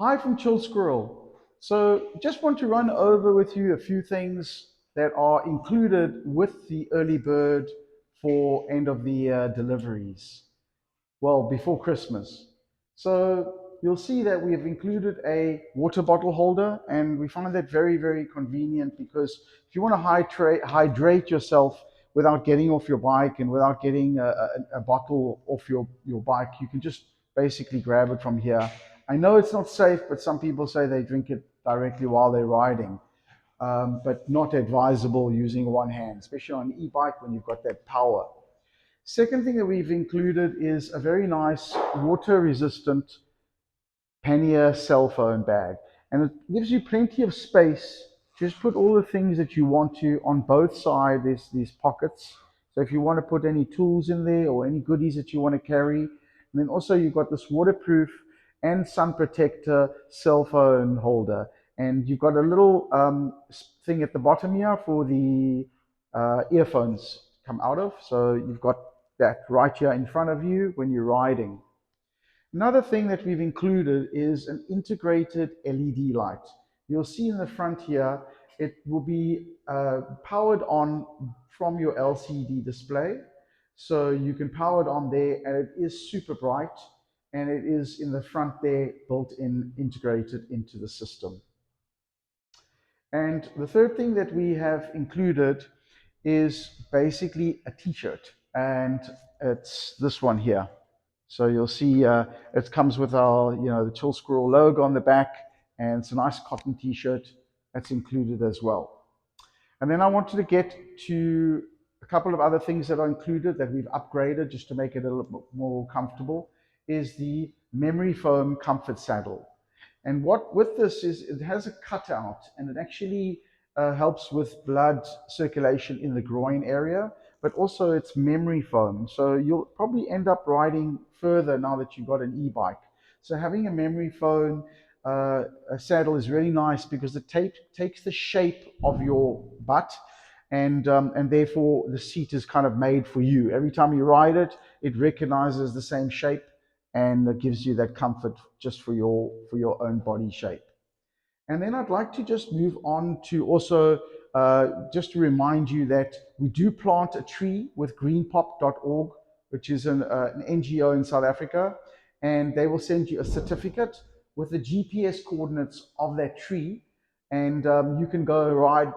Hi from Chill Squirrel. So, just want to run over with you a few things that are included with the early bird for end of the year deliveries. Well, before Christmas. So, you'll see that we have included a water bottle holder, and we find that very, very convenient because if you want to hydrate yourself without getting off your bike and without getting a bottle off your bike, you can just basically grab it from here. I know it's not safe, but some people say they drink it directly while they're riding, but not advisable using one hand, especially on an e-bike when you've got that power. Second thing that we've included is a very nice water-resistant pannier cell phone bag. And it gives you plenty of space. Just put all the things that you want to on both sides. There's these pockets. So if you want to put any tools in there or any goodies that you want to carry. And then also you've got this waterproof and sun protector cell phone holder. And you've got a little thing at the bottom here for the earphones come out of. So you've got that right here in front of you when you're riding. Another thing that we've included is an integrated LED light. You'll see in the front here, it will be powered on from your LCD display. So you can power it on there, and it is super bright, and it is in the front there, built in, integrated into the system. And the third thing that we have included is basically a t-shirt, and it's this one here. So you'll see it comes with our, the Chill Squirrel logo on the back, and it's a nice cotton t-shirt that's included as well. And then I wanted to get to a couple of other things that are included that we've upgraded just to make it a little bit more comfortable, is the memory foam comfort saddle. And what with this is it has a cutout, and it actually helps with blood circulation in the groin area, but also it's memory foam. So you'll probably end up riding further now that you've got an e-bike. So having a memory foam a saddle is really nice because it takes the shape of your butt, and therefore the seat is kind of made for you. Every time you ride it, it recognizes the same shape, and it gives you that comfort just for your own body shape. And then I'd like to just move on to also just to remind you that we do plant a tree with greenpop.org, which is an NGO in South Africa, and they will send you a certificate with the GPS coordinates of that tree, and you can go ride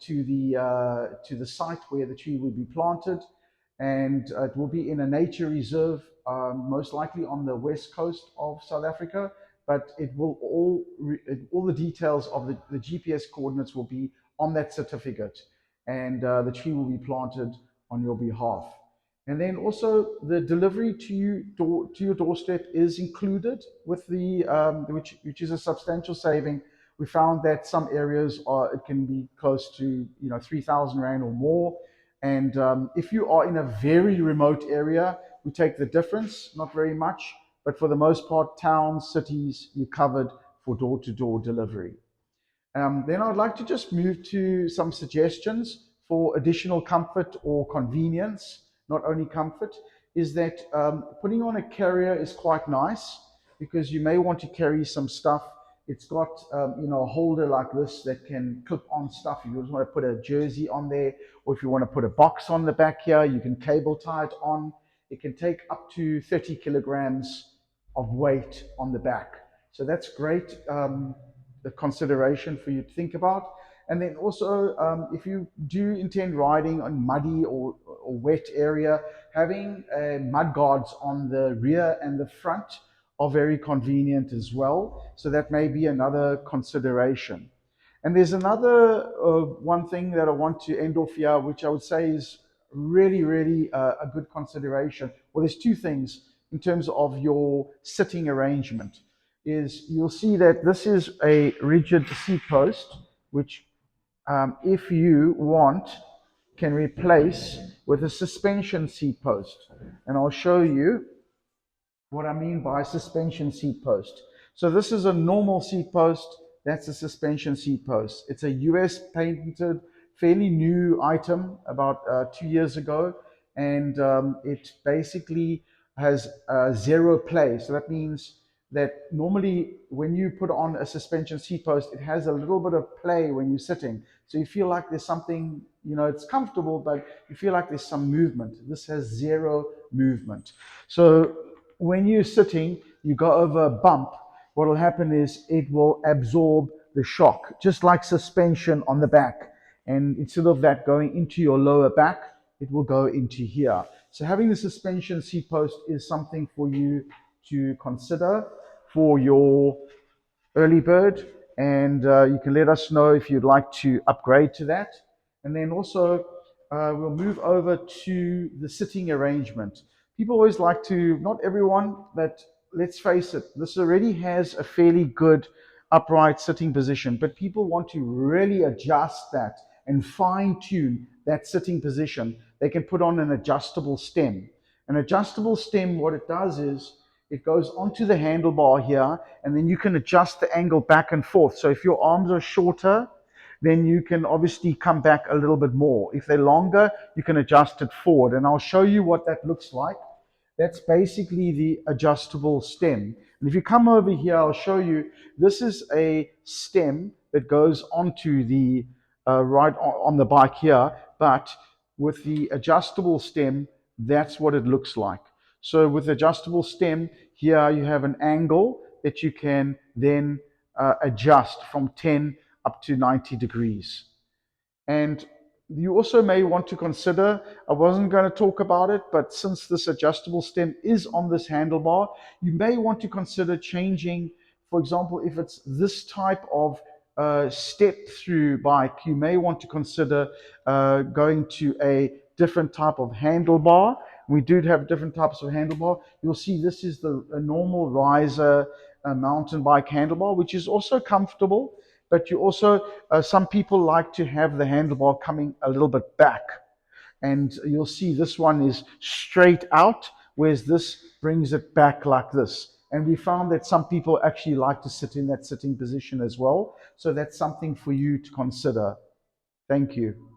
to the site where the tree will be planted, and it will be in a nature reserve, most likely on the west coast of South Africa. But it will all the details of the GPS coordinates will be on that certificate, and the tree will be planted on your behalf. And then also the delivery to your doorstep is included with the which is a substantial saving. We found that some areas it can be close to 3,000 rand or more, and if you are in a very remote area, we take the difference, not very much, but for the most part, towns, cities, you're covered for door-to-door delivery. Then I'd like to just move to some suggestions for additional comfort or convenience, not only comfort, is that putting on a carrier is quite nice because you may want to carry some stuff. It's got a holder like this that can clip on stuff. If you just want to put a jersey on there, or if you want to put a box on the back here, you can cable tie it on. It can take up to 30 kilograms of weight on the back. So that's great. The consideration for you to think about. And then also, if you do intend riding on muddy or wet area, having mud guards on the rear and the front are very convenient as well. So that may be another consideration. And there's another one thing that I want to end off here, which I would say is really, really a good consideration. Well, there's two things in terms of your sitting arrangement. Is you'll see that this is a rigid seat post, which if you want, can replace with a suspension seat post. And I'll show you what I mean by suspension seat post. So this is a normal seat post. That's a suspension seat post. It's a US patented, fairly new item about 2 years ago. And it basically has zero play. So that means that normally when you put on a suspension seat post, it has a little bit of play when you're sitting. So you feel like there's something, it's comfortable, but you feel like there's some movement. This has zero movement. So when you're sitting, you go over a bump, what will happen is it will absorb the shock, just like suspension on the back. And instead of that going into your lower back, it will go into here. So having the suspension seat post is something for you to consider for your early bird, and you can let us know if you'd like to upgrade to that. And then also we'll move over to the sitting arrangement. People always like to, not everyone, but let's face it, this already has a fairly good upright sitting position, but people want to really adjust that and fine tune that sitting position. They can put on an adjustable stem. An adjustable stem, what it does is it goes onto the handlebar here, and then you can adjust the angle back and forth. So if your arms are shorter, then you can obviously come back a little bit more. If they're longer, you can adjust it forward. And I'll show you what that looks like. That's basically the adjustable stem. And if you come over here, I'll show you, this is a stem that goes onto the right on the bike here, but with the adjustable stem, that's what it looks like. So with adjustable stem, here you have an angle that you can then adjust from 10 up to 90 degrees. And you also may want to consider, I wasn't going to talk about it, but since this adjustable stem is on this handlebar, you may want to consider changing, for example, if it's this type of step through bike, you may want to consider going to a different type of handlebar. We do have different types of handlebar. You'll see this is a normal riser mountain bike handlebar, which is also comfortable. But you also, some people like to have the handlebar coming a little bit back. And you'll see this one is straight out, whereas this brings it back like this. And we found that some people actually like to sit in that sitting position as well. So that's something for you to consider. Thank you.